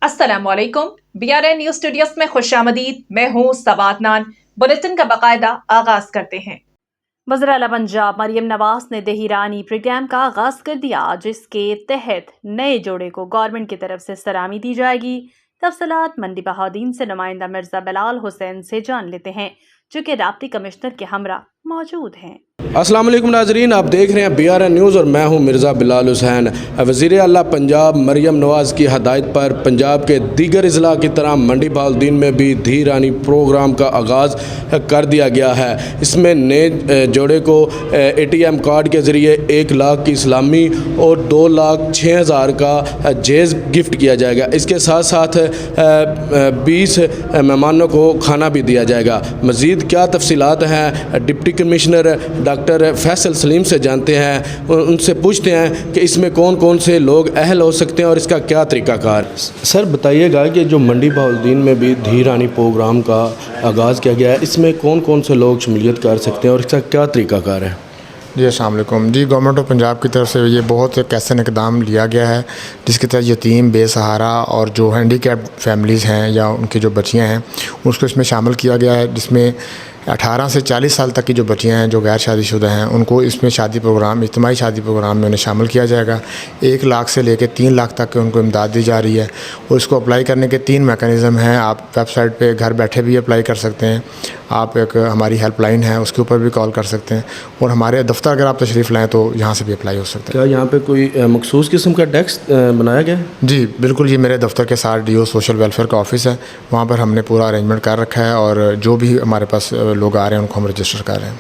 अस्सलाम वालेकुम। BRN news studios में खुशामदीद। मैं हूँ सवादनान। बुलेटिन का बाकायदा आगाज करते हैं। वज़ीर आला पंजाब मरियम नवाज ने दहीरानी प्रोग्राम का आगाज कर दिया, जिसके तहत नए जोड़े को गवर्नमेंट की तरफ से सलामी दी जाएगी। तफसीलात मंडी बहादीन से नुमाइंदा मिर्जा बिलाल हुसैन से जान लेते हैं, जो कि राब्ती कमिश्नर के हमरा मौजूद हैं। अस्सलाम वालेकुम नाजरीन, आप देख रहे हैं BRN न्यूज़ और मैं हूं मिर्ज़ा बिलाल हुसैन। वज़ीर आला पंजाब मरियम नवाज़ की हदायत पर पंजाब के दीगर अज़ला की तरह मंडी बहाउद्दीन में भी धीरानी प्रोग्राम का आगाज़ कर दिया गया है। इसमें नए जोड़े को ATM कार्ड के ज़रिए 1 लाख की इस्लामी और 2,06,000 का जेज़ गिफ्ट किया जाएगा। इसके साथ साथ 20 मेहमानों को खाना भी दिया जाएगा। मज़ीद क्या तफसीलात हैं deputy commissioner doctor Faisal Salim से जानते हैं, उनसे पूछते हैं कि इसमें कौन कौन से लोग अहल हो सकते हैं और इसका क्या तरीक़ाकार। सर बताइएगा कि जो मंडी बहाउद्दीन में भी धीरानी प्रोग्राम का आगाज़ किया गया है, इसमें कौन कौन से लोग शमूलियत कर सकते हैं और इसका क्या तरीक़ाकार है। जी अस्सलाम वालेकुम। जी गवर्नमेंट ऑफ पंजाब की तरफ से ये बहुत एक ऐसा इक़दाम लिया गया है जिसके तहत यतीम, बेसहारा और जो हैंडीकैप फैमिलीज़ हैं या उनकी जो बच्चियाँ हैं उसको इसमें शामिल किया गया है, जिसमें 18 से 40 साल तक की जो बच्चियाँ हैं जो गैर शादीशुदा हैं उनको इसमें शादी प्रोग्राम, इज्तिमाई शादी प्रोग्राम में उन्हें शामिल किया जाएगा। 1 लाख से लेकर 3 लाख तक के उनको इमदाद दी जा रही है और इसको अप्लाई करने के 3 मैकेनिज़्म हैं। आप वेबसाइट पे घर बैठे भी अप्लाई कर सकते हैं, आप एक हमारी हेल्पलाइन है उसके ऊपर भी कॉल कर सकते हैं और हमारे दफ्तर अगर आप तशरीफ़ लाएँ तो यहाँ से भी अप्लाई हो सकता है। क्या यहाँ पे कोई मखसूस किस्म का डेस्क बनाया गया है? जी बिल्कुल, ये मेरे दफ्तर के साथ DO सोशल वेलफेयर का ऑफिस है, वहाँ पर हमने पूरा अरेंजमेंट कर रखा है और जो भी हमारे पास लोग आ रहे हैं उनको हम रजिस्टर कर रहे हैं।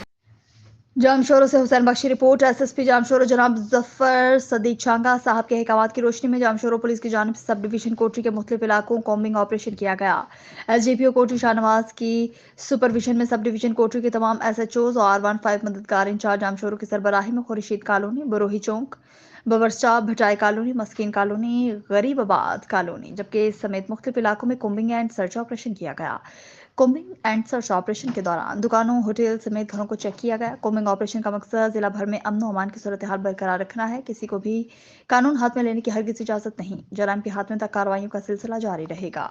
जामशोरों से हुसैन बख्शी रिपोर्ट। SSP जामशोरों जनाब जफर सदीक छांगा साहब के अहकामात की रोशनी में जामशोरों पुलिस की जानिब से सब डिवीजन कोटरी के मुख्तलिफ इलाकों कॉम्बिंग ऑपरेशन किया गया। SGPO कोटरी शाहनवाज की सुपरविजन में सब डिवीजन कोटरी के तमाम SHOs और 15 मददगार इंचार्ज जामशोरों की सरबराही में खुर्शीद कॉलोनी, बरोही चौक, बबरस्टाप, Bhittai colony, मस्किन colony, Garibabad colony जबकि इस समेत मुख्तलिफ इलाकों में कोम्बिंग एंड सर्च ऑपरेशन किया गया। कोम्बिंग एंड सर्च ऑपरेशन के दौरान दुकानों, होटल समेत घरों को चेक किया गया। कोम्बिंग ऑपरेशन का मकसद जिला भर में अमन अमान की सूरत हाल बरकरार रखना है। किसी को भी कानून हाथ में लेने की हरगिज़ इजाजत नहीं। जराइम के हाथ में तक कार्रवाइयों का सिलसिला जारी रहेगा।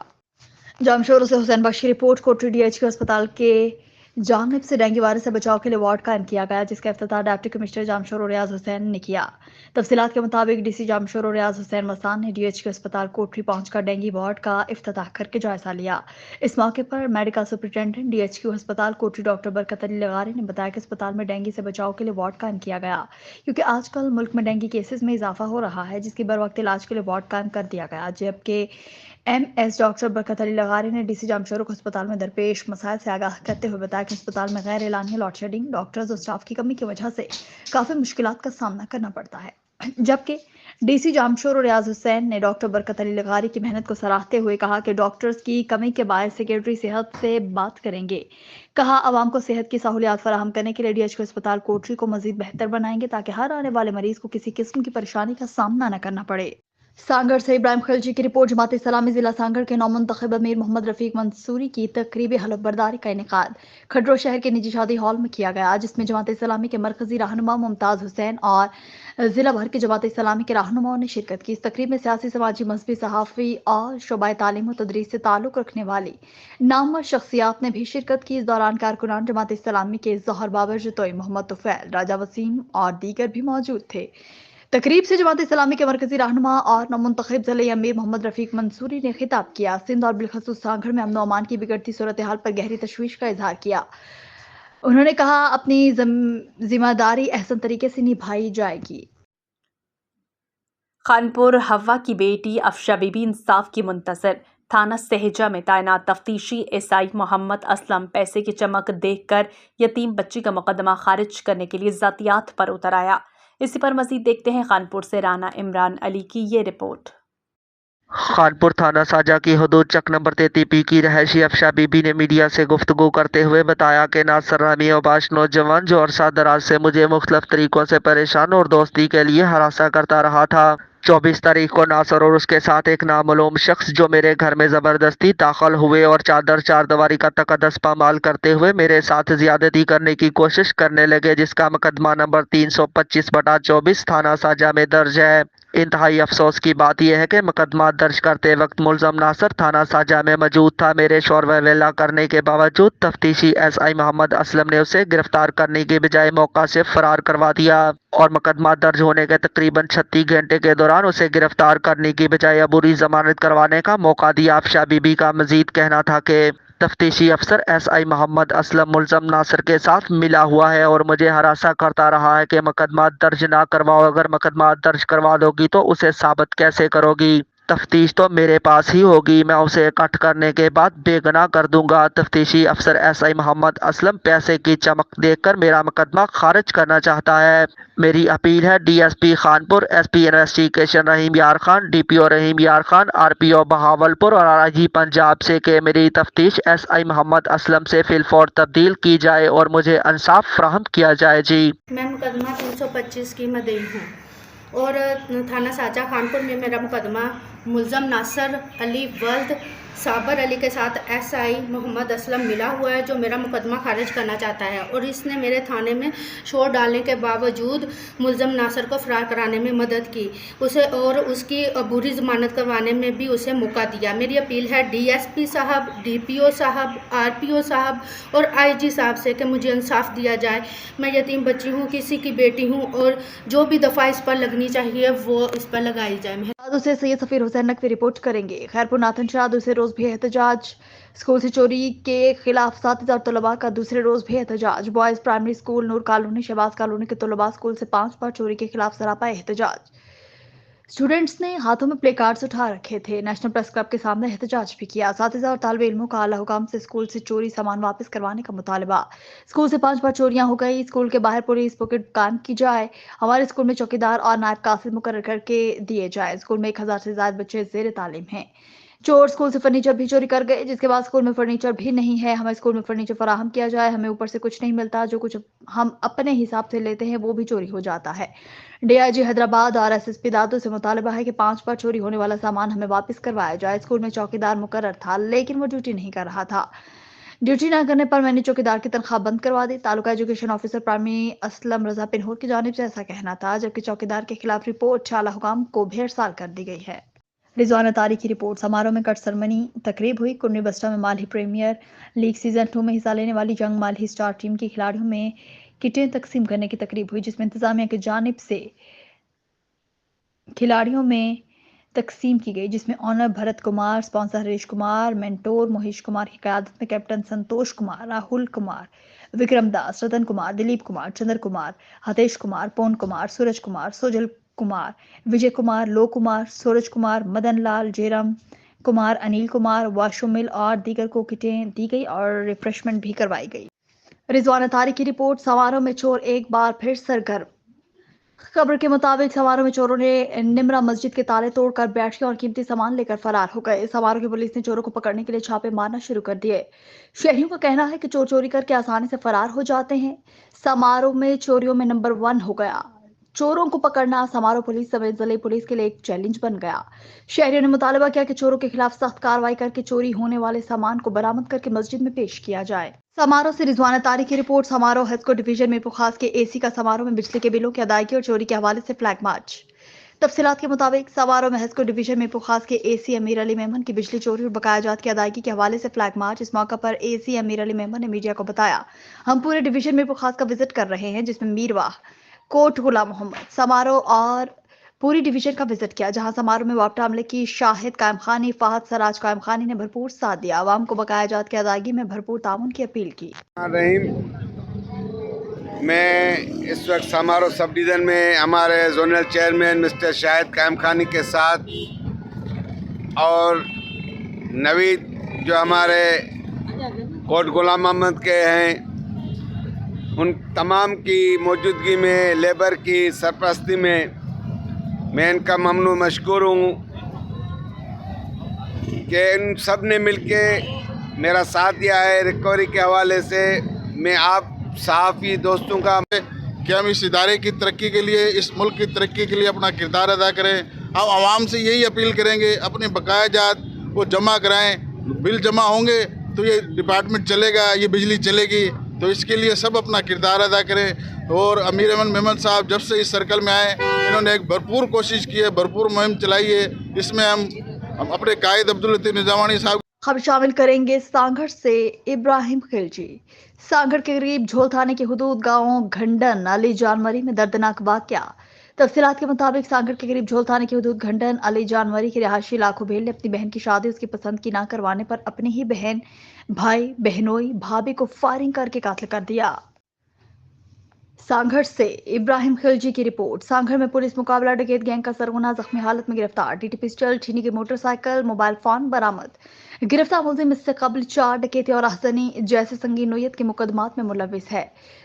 जामशोरों से हुसैन बख्शी रिपोर्ट। कोटरी DHQ अस्पताल के जानिब से डेंगू वायरस से बचाव के लिए वार्ड कायम किया गया, जिसका इफ्तिताह डिप्टी कमिश्नर जामशोर रियाज हुसैन ने किया। तफसीलात के मुताबिक DC जामशोर रियाज हुसैन मसान ने DHQ अस्पताल कोटरी पहुंचकर डेंगू वार्ड का इफ्तिताह करके जायजा लिया। इस मौके पर मेडिकल सुपरिटेंडेंट DHQ अस्पताल कोटरी डॉक्टर बरकत अली लगारी ने बताया कि अस्पताल में डेंगू से बचाव के लिए वार्ड कायम किया गया, क्योंकि आजकल मुल्क में डेंगू केसेस में इजाफा हो रहा है, जिसकी बर वक्त इलाज के लिए वार्ड कायम कर दिया गया। जबकि MS डॉक्टर बरकत अली लगारी ने DC जामशोरों को अस्पताल में दरपेश मसाइल से आगाह करते हुए बताया कि अस्पताल में गैर एलानिया लॉड शेडिंग, डॉक्टर्स और स्टाफ की कमी की वजह से काफ़ी मुश्किलात का सामना करना पड़ता है। जबकि DC जामशोर और रियाज हुसैन ने डॉक्टर बरकत अली लगारी की मेहनत को सराहते हुए कहा कि डॉक्टर्स की कमी के बायस सेक्रेटरी सेहत से बात करेंगे। कहा आवाम को सेहत की सहूलियात फराहम करने के लिए DHQ अस्पताल कोटरी को मजीद बेहतर बनाएंगे ताकि हर आने वाले मरीज को किसी किस्म की परेशानी का सामना न करना पड़े। सांगड़ से इब्राहिम खिलजी की रिपोर्ट। जमात इस्लामी जिला सांगड़ के नौमुंतखब अमीर मोहम्मद रफीक मंसूरी की तकरीबी हलफबरदारी का इनेकाद खडरो शहर के निजी शादी हॉल में किया गया, जिसमें जमात इस्लामी के मरकजी रहनुमा मुमताज़ हुसैन और जिला भर के जमात इस्लामी के रहनुमाओं ने शिरकत की। इस तकरीब में सियासी, समाजी, मजहबी, सहाफ़ी और शोबाए तालीम और तदरीस से ताल्लुक़ रखने वाली नामवर शख्सियात ने भी शिरकत की। इस दौरान कारकुनान जमात इस्लामी के ज़ोहर बाबर जतोई, मोहम्मद तुफ़ैल, राजा वसीम और दीगर भी मौजूद थे। तकरीब से जमात इस्लामी के मरकजी रहनुमा और नौमुंतखब ज़िले अमीर मोहम्मद रफीक मंसूरी ने खिताब किया। सिंध और बिलखसूस सांगड़ में अमन और अमान की बिगड़ती सूरत हाल पर गहरी तशवीश का इजहार किया। उन्होंने कहा अपनी जिम्मेदारी अहसन तरीके से निभाई जाएगी। खानपुर हवा की बेटी अफशा बीबी इंसाफ की मुंतजर। थाना सहजा में तैनात तफ्तीशी SI मोहम्मद असलम पैसे की चमक देखकर यतीम बच्ची का मुकदमा खारिज करने के लिए ज़ातियात पर उतर आया। इसी पर मजीद देखते हैं खानपुर से राना इमरान अली की ये रिपोर्ट। खानपुर थाना साजा की हदूद चक नंबर 33P की रहायशी अफशा बीबी ने मीडिया से गुफ्तगू करते हुए बताया कि नासर रामी अबाश नौजवान जो अरसा दराज से मुझे मुख्तलिफ तरीकों से परेशान और दोस्ती के लिए हरासा करता रहा था। 24 तारीख को नासर और उसके साथ एक नामालूम शख्स जो मेरे घर में ज़बरदस्ती दाखिल हुए और चादर चारदीवारी का तकद्दस पामाल करते हुए मेरे साथ ज़्यादती करने की कोशिश करने लगे, जिसका मुकदमा नंबर 325/24 थाना साजा में दर्ज है। انتہائی افسوس کی بات یہ ہے کہ مقدمہ درج کرتے وقت ملزم ناصر تھانہ ساجہ میں موجود تھا۔ میرے شور و ویلا کرنے کے باوجود تفتیشی ایس آئی محمد اسلم نے اسے گرفتار کرنے کے بجائے موقع سے فرار کروا دیا اور مقدمہ درج ہونے کے تقریباً 36 گھنٹے کے دوران اسے گرفتار کرنے کی بجائے عبوری ضمانت کروانے کا موقع دیا۔ افشا بی بی کا مزید کہنا تھا کہ تفتیشی افسر ایس آئی محمد اسلم ملزم ناصر کے ساتھ ملا ہوا ہے اور مجھے ہراساں کرتا رہا ہے کہ مقدمہ درج نہ کرواؤ، اگر مقدمہ درج کروا دو گی تو اسے ثابت کیسے کرو گی؟ تفتیش تو میرے پاس ہی ہوگی، میں اسے کٹ کرنے کے بعد بے گناہ کر دوں گا۔ تفتیشی افسر ایس آئی محمد اسلم پیسے کی چمک دیکھ کر میرا مقدمہ خارج کرنا چاہتا ہے۔ میری اپیل ہے D S P Khanpur, S P investigation Rahim Yar Khan, D P O Rahim Yar Khan, R P O Bahawalpur اور آر آئی جی پنجاب سے کہ میری تفتیش ایس آئی محمد اسلم سے فی الفور تبدیل کی جائے اور مجھے انصاف فراہم کیا جائے۔ جی میں مقدمہ 325 کی مدعی ہوں اور تھانہ ساجہ خانپور میں میرا مقدمہ ملزم ناصر علی ولد صابر علی کے ساتھ ایس آئی محمد اسلم ملا ہوا ہے جو میرا مقدمہ خارج کرنا چاہتا ہے اور اس نے میرے تھانے میں شور ڈالنے کے باوجود ملزم ناصر کو فرار کرانے میں مدد کی، اسے اور اس کی عبوری ضمانت کروانے میں بھی اسے موقع دیا۔ میری اپیل ہے ڈی ایس پی صاحب، ڈی پی او صاحب، آر پی او صاحب اور آئی جی صاحب سے کہ مجھے انصاف دیا جائے۔ میں یتیم بچی ہوں، کسی کی بیٹی ہوں اور جو بھی دفعہ اس پر لگنی چاہیے وہ اس پر لگائی جائے۔ سے سید سفیر حسین نقوی رپورٹ کریں گے۔ خیرپور ناتھن شاہ دوسرے روز بھی احتجاج، اسکول سے چوری کے خلاف اساتذہ اور طلباء کا دوسرے روز بھی احتجاج۔ بوائز پرائمری اسکول نور کالونی شہباز کالونی کے طلباء اسکول سے 5 بار چوری کے خلاف سراپا احتجاج۔ اسٹوڈنٹس نے ہاتھوں میں پلے کارڈز اٹھا رکھے تھے، نیشنل پریس کلب کے سامنے احتجاج بھی کیا۔ اساتذہ اور طالب علموں کا اعلیٰ حکام سے اسکول سے چوری سامان واپس کروانے کا مطالبہ۔ اسکول سے 5 بار چوریاں ہو گئی، اسکول کے باہر پولیس پوکٹ قائم کی جائے، ہمارے اسکول میں چوکیدار اور نائب قاصد مقرر کر کے دیے جائیں۔ اسکول میں 1000 سے زائد بچے زیر تعلیم ہیں۔ چور اسکول سے فرنیچر بھی چوری کر گئے، جس کے بعد اسکول میں فرنیچر بھی نہیں ہے، ہمیں اسکول میں فرنیچر فراہم کیا جائے، ہمیں اوپر سے کچھ نہیں ملتا، جو کچھ ہم اپنے حساب سے لیتے ہیں وہ بھی چوری ہو جاتا ہے۔ ڈی آئی جی حیدرآباد اور ایس ایس پی دادو سے مطالبہ ہے کہ 5 بار چوری ہونے والا سامان ہمیں واپس کروایا جائے۔ اسکول میں چوکیدار مقرر تھا لیکن وہ ڈیوٹی نہیں کر رہا تھا، ڈیوٹی نہ کرنے پر میں نے چوکیدار کی تنخواہ بند کروا دی۔ تعلقہ ایجوکیشن آفیسر پرائمری اسلم رضا پنہور کی جانب سے ایسا کہنا تھا، جبکہ چوکیدار کے خلاف رپورٹ اعلیٰ حکام کو بھیڑسال کر دی گئی ہے۔ رضوان اطاری کی رپورٹ۔ سماروہ میں کٹ سرمنی تقریب ہوئی۔ کنڈی بسٹا میں مالہی پریمیئر لیگ سیزن 2 میں حصہ لینے والی ینگ مالہی اسٹار ٹیم کی کھلاڑیوں میں کٹیں تقسیم کرنے کی تقریب ہوئی، جس میں انتظامیہ کی جانب سے کھلاڑیوں میں تقسیم کی گئی، جس میں honour Bharat Kumar, sponsor Harish Kumar, mentor Mahesh Kumar کی قیادت میں کیپٹن سنتوش کمار، راہل کمار، وکرم داس، رتن کمار، دلیپ کمار، چندر کمار، ہتیش کمار، پون کمار، سورج کمار، سوجل کمار، وجے کمار، لو کمار، سورج کمار، مدن لال، جیرم کمار، انیل کمار، واشومل اور دیگر کو کٹیں دی گئی اور ریفریشمنٹ بھی کروائی گئی۔ رضوان اطاری کی رپورٹ۔ سماروہ میں چور ایک بار پھر سرگرم۔ خبر کے مطابق سماروہ میں چوروں نے نمرا مسجد کے تالے توڑ کر بیٹریاں اور قیمتی سامان لے کر فرار ہو گئے۔ سماروہ کی پولیس نے چوروں کو پکڑنے کے لیے چھاپے مارنا شروع کر دیے۔ شہریوں کا کہنا ہے کہ چور چوری کر کے آسانی سے فرار ہو جاتے ہیں۔ سماروہ میں چوریوں میں نمبر 1 ہو گیا۔ چوروں کو پکڑنا سماروہ پولیس سمیت ضلعی پولیس کے لیے ایک چیلنج بن گیا۔ شہریوں نے مطالبہ کیا کہ چوروں کے خلاف سخت کارروائی کر کے چوری ہونے والے سامان کو برآمد کر کے مسجد میں پیش کیا جائے۔ سماروہ سے رضوان اطاری کی رپورٹ۔ سماروہ ہیسکو ڈویژن میں پوخاس کے اے سی کا سماروہ میں بجلی کے بلوں کی ادائیگی اور چوری کے حوالے سے فلیگ مارچ۔ تفصیلات کے مطابق سماروہ میں ہیسکو ڈویژن میں پوخاس کے اے سی امیر علی میمن کی بجلی چوری اور بقایا جات کی ادائیگی کے حوالے سے فلیگ مارچ۔ اس موقع پر اے سی امیر علی میمن نے میڈیا کو بتایا، ہم پورے ڈویژن میں پوخاس کا وزٹ کر رہے ہیں، جس میں میرواہ، کوٹ غلام محمد، سماروہ اور پوری ڈویژن کا وزٹ کیا، جہاں سماروہ میں واپٹا عملے کی شاہد قائم خانی، فہد سراج قائم خانی نے بھرپور ساتھ دیا، عوام کو بقایا جات کی ادائیگی میں بھرپور تعاون کی اپیل کی۔ میں اس وقت سماروہ سب ڈویژن میں ہمارے زونل چیئرمین مسٹر شاہد قائم خانی کے ساتھ اور نوید جو ہمارے کوٹ غلام محمد کے ہیں، ان تمام کی موجودگی میں، لیبر کی سرپرستی میں ان کا ممنون مشکور ہوں کہ ان سب نے مل کے میرا ساتھ دیا ہے ریکوری کے حوالے سے۔ میں آپ صحافی دوستوں کا کہ ہم اس ادارے کی ترقی کے لیے، اس ملک کی ترقی کے لیے اپنا کردار ادا کریں۔ ہم عوام سے یہی اپیل کریں گے اپنے بقایا جات وہ جمع کرائیں، بل جمع ہوں گے تو یہ ڈپارٹمنٹ چلے گا، یہ بجلی چلے گی۔ तो इसके लिए सब अपना किरदार अदा करें। और अमीर अमन मेमन साहब जब से इस सर्कल में आए, इन्होंने एक भरपूर कोशिश की है, भरपूर मुहिम चलाई है। इसमें हम अपने कायद अब्दुल लतीफ़ निज़ामानी साहब खबर शामिल करेंगे सांगड़ से इब्राहिम खिलजी। सांगड़ के करीब झोल थाने के हुदूद गांव घंडन अली जानवरी में दर्दनाक वाकया। तफसीलात के मुताबिक सांगड़ के करीब झोल थाने के हुदूद घंडन अली जानवरी के रिहायशी लाखों भेल ने अपनी बहन की शादी उसकी पसंद की ना करवाने पर अपनी ही बहन, भाई, बहनोई, भाभी को फायरिंग करके कातिल कर दिया। सांगड़ से इब्राहिम खिलजी की रिपोर्ट। सांगड़ में पुलिस मुकाबला डकैत गैंग का सरगना जख्मी हालत में गिरफ्तार। टीटी पिस्टल, छीनी की मोटरसाइकिल, मोबाइल फोन बरामद। गिरफ्तार मुलजिम इससे कबल 4 डकैती और राहजनी जैसे संगीन नोयत के मुकदमात में मुलविस है।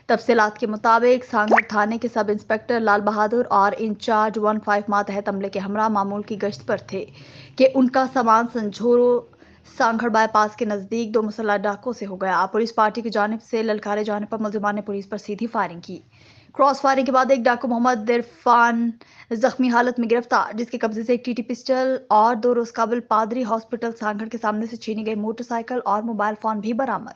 तफसीलात के मुताबिक सांगड़ थाने के सब इंस्पेक्टर लाल बहादुर और इंचार्ज 15 मातहत अमले के हमरा मामूल की गश्त पर थे कि उनका सामान संझोरो सांगड़ बाईपास के नजदीक 2 मुसल्लह डाकों से हो गया। पुलिस पार्टी की जानिब से ललकारे जाने पर मुलजिमान ने पुलिस पर सीधी फायरिंग की। क्रॉस फायरिंग के बाद एक डाकू मोहम्मद इरफान जख्मी हालत में गिरफ्तार, जिसके कब्जे से एक टीटी पिस्टल और 2 रोज काबिल पादरी हॉस्पिटल सांगड़ के सामने से छीनी गई मोटरसाइकिल और मोबाइल फोन भी बरामद।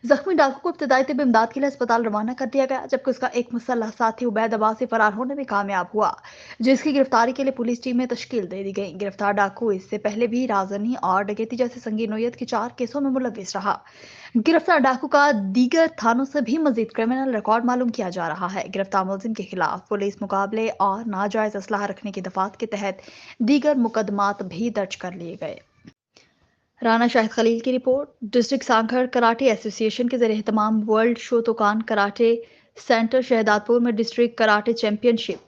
जख्मी डाकू को इब्तदाई तिब्बी इमदाद के लिए अस्पताल रवाना कर दिया गया, जबकि उसका एक मुसल्लह साथी उबैद अब्बास से फरार होने में कामयाब हुआ, जिसकी गिरफ्तारी के लिए पुलिस टीमें तश्कील दे दी गई। गिरफ्तार डाकू इससे पहले भी राजनी और डकैती जैसे संगीन नोयत के 4 केसों में मुलविस रहा। गिरफ्तार डाकू का दीगर थानों से भी मजीद क्रिमिनल रिकॉर्ड मालूम किया जा रहा है। गिरफ्तार मुलजिम के खिलाफ पुलिस मुकाबले और नाजायज असलाह रखने की दफात के तहत दीगर मुकदमात भी दर्ज कर लिए गए। राना शाहिद खलील की report. District Sanghar karate association के ज़रिए तमाम world Shotokan karate centre Shahdadpur में district karate championship,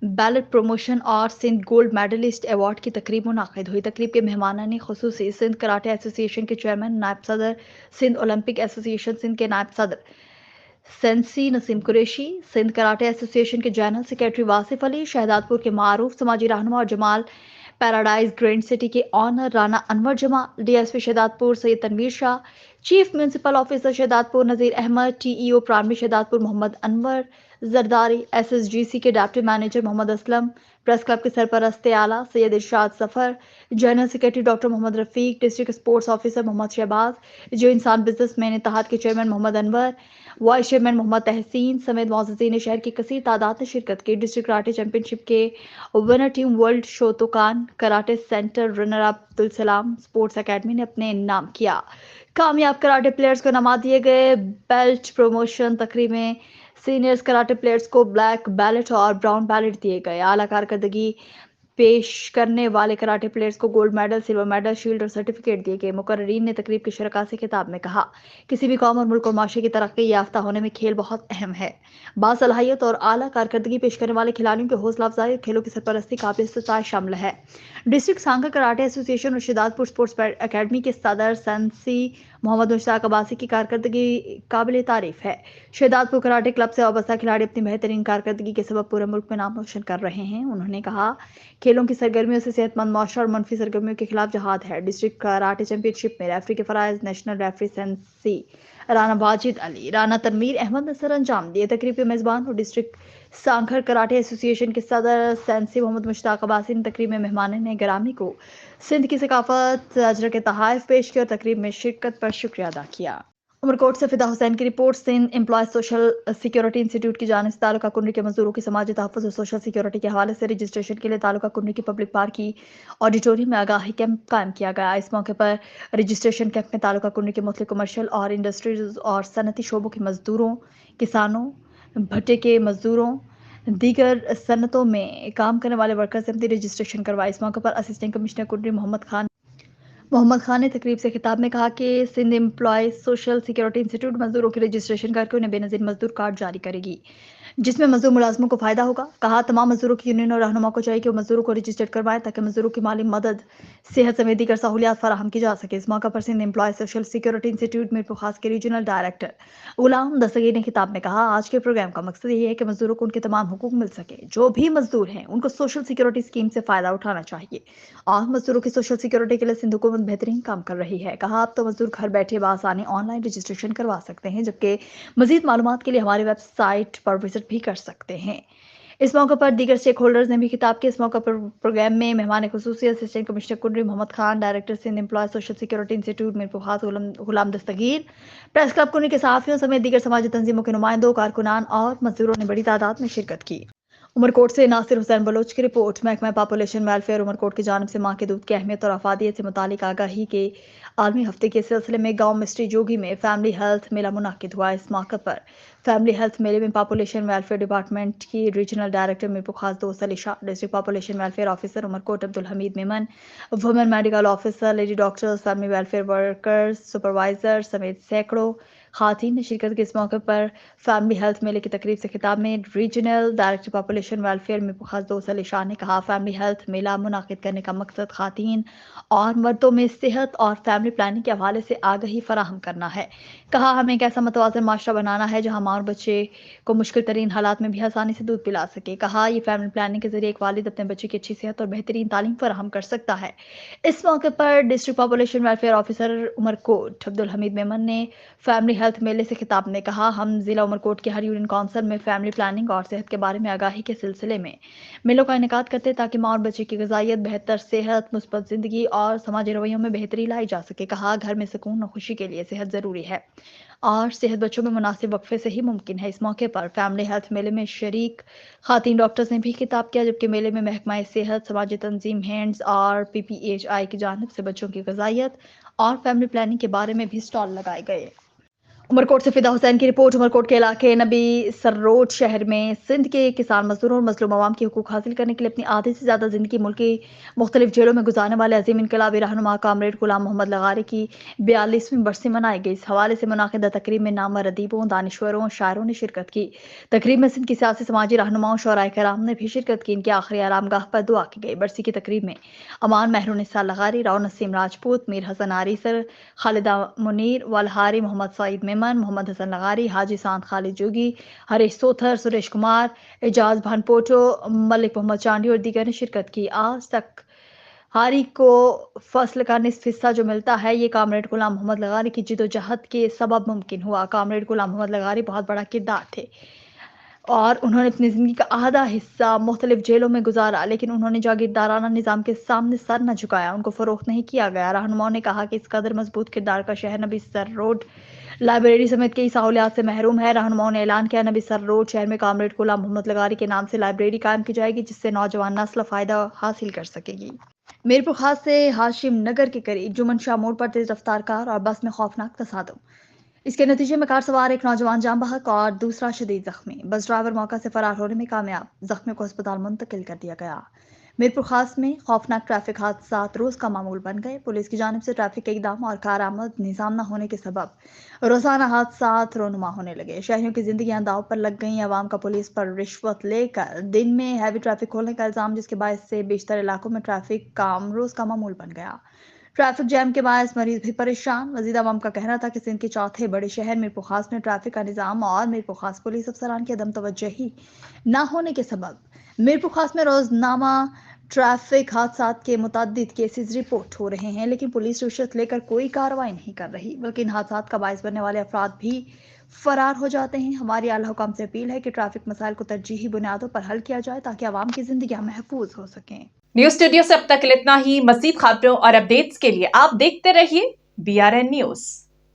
belt promotion और सिंध गोल्ड मेडलिस्ट अवार्ड की तकरीब मुनाकिद हुई। तकरीब के मेहमानान खुसूसी सिंध कराटे एसोसिएशन के चेयरमैन नायब सदर, सिंध ओलंपिक एसोसिएशन सिंध के नायब सदर sensei Naseem Qureshi, Sindh karate association के जनरल सेक्रेटरी वासिफ अली, शहदादपुर के मारूफ समाजी रहनुमा और जमाल पैराडाइज ग्रैंड सिटी के owner Rana Anwar Jama, DSP Shahdadpur Syed Tanveer Shah, chief municipal officer Shahdadpur Nazir Ahmed, TEO primary Shahdadpur Mohammad Anwar Zardari, SSGC के deputy manager Mohammad Aslam, press club के सरपरस्त आला Syed Irshad Safar, general secretary doctor Mohammad Rafiq, district sports officer Mohammad Shahbaz, जो इंसान बिजनेसमैन इत्तेहाद के chairman Mohammad Anwar, vice chairman Mohammad Tahseen समेत मौजूदीन शहर की कसीर तादाद ने शिरकत की। डिस्ट्रिक्ट कराटे चैंपियनशिप के winner team world Shotokan karate centre runner up Abdul Salam sports academy ने अपने नाम किया। कामयाब कराटे प्लेयर्स को इनामात दिए गए। बेल्ट प्रमोशन तकरीब में सीनियर्स कराटे प्लेयर्स को ब्लैक बैलेट और ब्राउन बैलेट दिए गए। आला कारकर्दगी पेश करने वाले कराटे प्लेयर्स को gold medal, silver medal, shield और सर्टिफिकेट दिए गए। मुकर्रीन ने तकरीब के शुरका से खिताब में कहा, किसी भी कौम और मुल्क और माशरे की तरक्की याफ्ता होने में खेल बहुत अहम है। बासलाहियत और आला कारकर्दगी पेश करने वाले खिलाड़ियों की हौसला अफजाई और खेलों की सरपरस्ती काबिल इस्तेताश शामिल है। डिस्ट्रिक्ट सांगड़ कराटे एसोसिएशन और शहदादपुर स्पोर्ट्स एकेडमी के सदर सेंसी मोहम्मद मुश्ताक अब्बासी की कारकर्दगी काबिल तारीफ है। शहदादपुर कराटे क्लब से वाबस्ता खिलाड़ी अपनी बेहतरीन कारकर्दगी के सबब पूरे मुल्क में नाम रोशन कर रहे हैं। उन्होंने कहा, खेलों की सरगर्मियों से सेहतमंद माशरा और मनफी सरगर्मियों के खिलाफ जहाद है। डिस्ट्रिक्ट कराटे चैंपियनशिप में रेफरी के फराइज national referee sensei Rana Wajid Ali, Rana Tanveer Ahmed ने सर अंजाम दिए। तकरीब के मेजबान और डिस्ट्रिक्ट सांगड़ कराटे एसोसिएशन के सदर सेंसी मोहम्मद मुश्ताक अब्बासी ने तकरीब में मेहमान ने ग्रामी को सिंध की सकाफत अजर के तहाइफ पेश किया और तकरीब में शिरकत पर शुक्रिया अदा किया। उमरकोट से फिदा हुसैन की रिपोर्ट। Sindh employ social security institute की जानिब से तालुका कुंडी के मजदूरों की समाजी तहफ़्फ़ुज़ और सोशल सिक्योरिटी के हवाले से रजिस्ट्रेशन के लिए तालुका कुंडी की पब्लिक पार्क की ऑडिटोरियम में आगाही कैंप कायम किया गया। इस मौके पर रजिस्ट्रेशन कैंप में तालुका कुंडी के मुख्तलिफ कमर्शियल और इंडस्ट्रीज और सनती शोबों के मजदूरों, किसानों, भट्टे के मजदूरों, दीगर सनतों में काम करने वाले वर्कर्स से अपनी रजिस्ट्रेशन करवाई। इस मौके पर असिस्टेंट कमिश्नर कुंडी मोहम्मद खान ने तकरीब से खिताब में कहा कि Sindh employ social security institute मजदूरों की रजिस्ट्रेशन करके उन्हें बेनज़ीर मजदूर कार्ड जारी करेगी, जिसमें मजदूर मुलाजमों को फायदा होगा। कहा, तमाम मजदूरों की यूनियन और रहनुमा को चाहिए कि वो मजदूरों को रजिस्टर्ड करवाएं ताकि मजदूरों की माली मदद, सेहत समेत दीगर सहूलियात फराहम की जा सके। इस मौके पर Sindh employ social security institute Mirpur Khas के रीजनल डायरेक्टर गुलाम दस्तगीर ने खिताब में कहा, आज के प्रोग्राम का मकसद यही है कि मजदूरों को उनके तमाम हुकूक मिल सके। जो भी मजदूर हैं उनको सोशल सिक्योरिटी स्कीम से फायदा उठाना चाहिए और मजदूरों की सोशल सिक्योरिटी के लिए सिंध हुकूमत बेहतरीन काम कर रही है। कहा, अब तो मजदूर घर बैठे बासानी ऑनलाइन रजिस्ट्रेशन करवा सकते हैं, जबकि मजीद मालूमात के लिए हमारी वेबसाइट पर विजिट भी कर सकते हैं। इस मौके पर दीगर स्टेक होल्डर्स ने भी खिताब किया। इस मौके पर प्रोग्राम में मेहमान खुसूसी assistant commissioner Kunri Mohammad Khan, director Sindh employ social security institute Mirpur Khas Ghulam दस्तगीर, प्रेस क्लब कुंडरी के सहाफ़ियों समेत दीगर समाजी तंजीमों के नुमाइंदों, कारकुनान और मजदूरों ने बड़ी तादाद में शिरकत की। उमरकोट से नासिर हुसैन बलोच की रिपोर्ट। महकमा पॉपुलेशन वेलफेयर उमरकोट की जानिब से माँ के दूध की अहमियत और अफादियत से मुतालिक आगाही के आलमी हफ्ते के सिलसिले में गांव मिस्ट्री जोगी में फैमिली हेल्थ मेला मुनाकिद हुआ। इस मौके पर फैमिली हेल्थ मेले में पॉपुलेशन वेलफेयर डिपार्टमेंट की regional director Mirpur Khas Dost Ali Shah, district population welfare officer Umerkot Abdul Hameed Memon, women medical officer, lady doctors, family welfare workers, supervisor समेत सैकड़ों खातून ने शिरकत की। इस मौके पर फैमिली हेल्थ मेले की तकरीब से खिताब में रीजनल डायरेक्टर पॉपुलेशन वेलफेयर में खास दोस्त अली शाह ने कहा, फैमिली हेल्थ मेला मुनाकिद करने का मकसद खातून और मर्दों में सेहत और फैमिली प्लानिंग के हवाले से आगाही फराहम करना है। कहा, हमें एक ऐसा मतवाज़न माशरा बनाना है जहाँ माँ और बच्चे को मुश्किल तरीन हालात में भी आसानी से दूध पिला सके। कहा, ये फैमिली प्लानिंग के जरिए एक वालिद अपने बच्चे की अच्छी सेहत और बेहतरीन तालीम फराहम कर सकता है। इस मौके पर district population welfare officer Umerkot Abdul Hameed Memon ने फैमिली हेल्थ मेले से खिताब में कहा, हम जिला उमरकोट के हर यूनियन काउंसिल में फैमिली प्लानिंग और सेहत के बारे में आगाही के सिलसिले में मेलों का इनेकाद करते ताकि माँ और बच्चे की ग़िज़ाइयत, बेहतर सेहत, मुस्बत ज़िंदगी और समाजी रवैयों में बेहतरी लाई जा सके। कहा, घर में सुकून और खुशी के लिए सेहत ज़रूरी है और सेहत बच्चों में मुनासिब वक्फे से ही मुमकिन है। इस मौके पर फैमिली हेल्थ मेले में शरीक खातून डॉक्टर्स ने भी खिताब किया, जबकि मेले में महकमा सेहत, समाजी तंजीम हैंड्स और PPHI की जानिब से बच्चों की ग़िज़ाइयत और फैमिली प्लानिंग के बारे में भी स्टॉल लगाए गए। उमरकोट से फिदा हुसैन की रिपोर्ट। उमरकोट के इलाके नबी सर्रोड शहर में सिंध के किसान मजदूरों और मजलूम अवाम के हुकूक हासिल करने के लिए अपनी आधे से ज़्यादा ज़िंदगी मुल्क की मुख्तलिफ जेलों में गुजारने वाले अजीम इनकलाबी रहनुमा कामरेड गुलाम मोहम्मद लगारी की 42वीं बरसी मनाई गई। इस हवाले से मुनाकिदा तकरीब में नामवर अदीबों, दानिश्वरों और शायरों ने शिरकत की। तकरीब में सिंध की सियासी समाजी रहनुमाओं, शोराए कराम ने भी शिरकत की। इनके आखिरी आरामगाह पर दुआ की गई। बरसी की तकरीब में अमान महरुनिसा लगारी, राव नसीम राजपूत, मीर हसन आरीसर, खालिदा मुनीर, वलहारी मोहम्मद सईद मेमन, मोहम्मद हसन लगारी, हाजी सांत खालिद जोगी, हरीश सोथर, सुरेश कुमार, एजाज भानपोटो, मलिक मोहम्मद चांडी और दीगर ने शिरकत की। आज तक हारी को फसल का निस्फ हिस्सा जो मिलता है, ये कामरेड गुलाम मोहम्मद लगारी की जिदोजहद के सबब मुमकिन हुआ। कामरेड गुलाम मोहम्मद लगारी बहुत बड़ा किरदार थे और उन्होंने अपनी ज़िंदगी का आधा हिस्सा मुख्तलिफ जेलों में गुजारा, लेकिन उन्होंने जागीरदाराना निज़ाम के सामने सर न झुकाया, उनको फ़रोख्त नहीं किया गया। रहनुमाओं ने कहा कि इस कदर मजबूत किरदार का शहर नबी सर रोड लाइब्रेरी समेत कई सहूलियात से महरूम है। रहनुमाओं ने ऐलान किया, नबी सर रोड शहर में कामरेड गुलाम मोहम्मद लगारी के नाम से लाइब्रेरी कायम की जाएगी, जिससे नौजवान नस्ल फ़ायदा हासिल कर सकेगी। मीरपुर खास से हाशिम नगर के करीब जुमन शाह मोड़ पर तेज रफ्तार कार और बस में खौफनाक तसादुम। इसके नतीजे में कार सवार एक नौजवान जाम बहक और दूसरा शदीद जख्मी। बस ड्राइवर मौका से फरार होने में कामयाब, जख्मी को अस्पताल मुंतकिल कर दिया गया। मीरपुर खास में खौफनाक ट्रैफिक हादसात रोज का मामूल बन गए। पुलिस की जानिब से ट्रैफिक के इकदाम और कारआमद निज़ाम न होने के सबब रोजाना हादसात रोनुमा होने लगे। शहरियों की जिंदगियां दांव पर लग गईं। अवाम का पुलिस पर रिश्वत लेकर दिन में हैवी ट्रैफिक खोलने का इल्जाम, जिसके बायस से बेशतर इलाकों में ट्रैफिक काम रोज का मामूल बन गया। ट्रैफिक जैम के बायस मरीज भी परेशान। वजीद अवाम का कहना था कि सिंध के चौथे बड़े शहर मीरपुर खास में ट्रैफिक का निज़ाम और मीरपुर खास पुलिस अफसरान की अदम तवज्जुही न होने के सबब मीरपुर खास में रोजनामा ट्रैफिक हादसात के मुतअद्दिद केसेस रिपोर्ट हो रहे हैं, लेकिन पुलिस रिश्वत लेकर कोई कार्रवाई नहीं कर रही, बल्कि इन हादसात का बायस बनने वाले अफराद भी फरार हो जाते हैं। हमारी आला हुकाम से अपील है कि ट्रैफिक मसाइल को तरजीही बुनियादों पर हल किया जाए ताकि आवाम की जिंदगियां महफूज हो सकें। न्यूज स्टूडियो से अब तक इतना ही। मज़ीद खबरों और अपडेट्स के लिए आप देखते रहिए BRN न्यूज।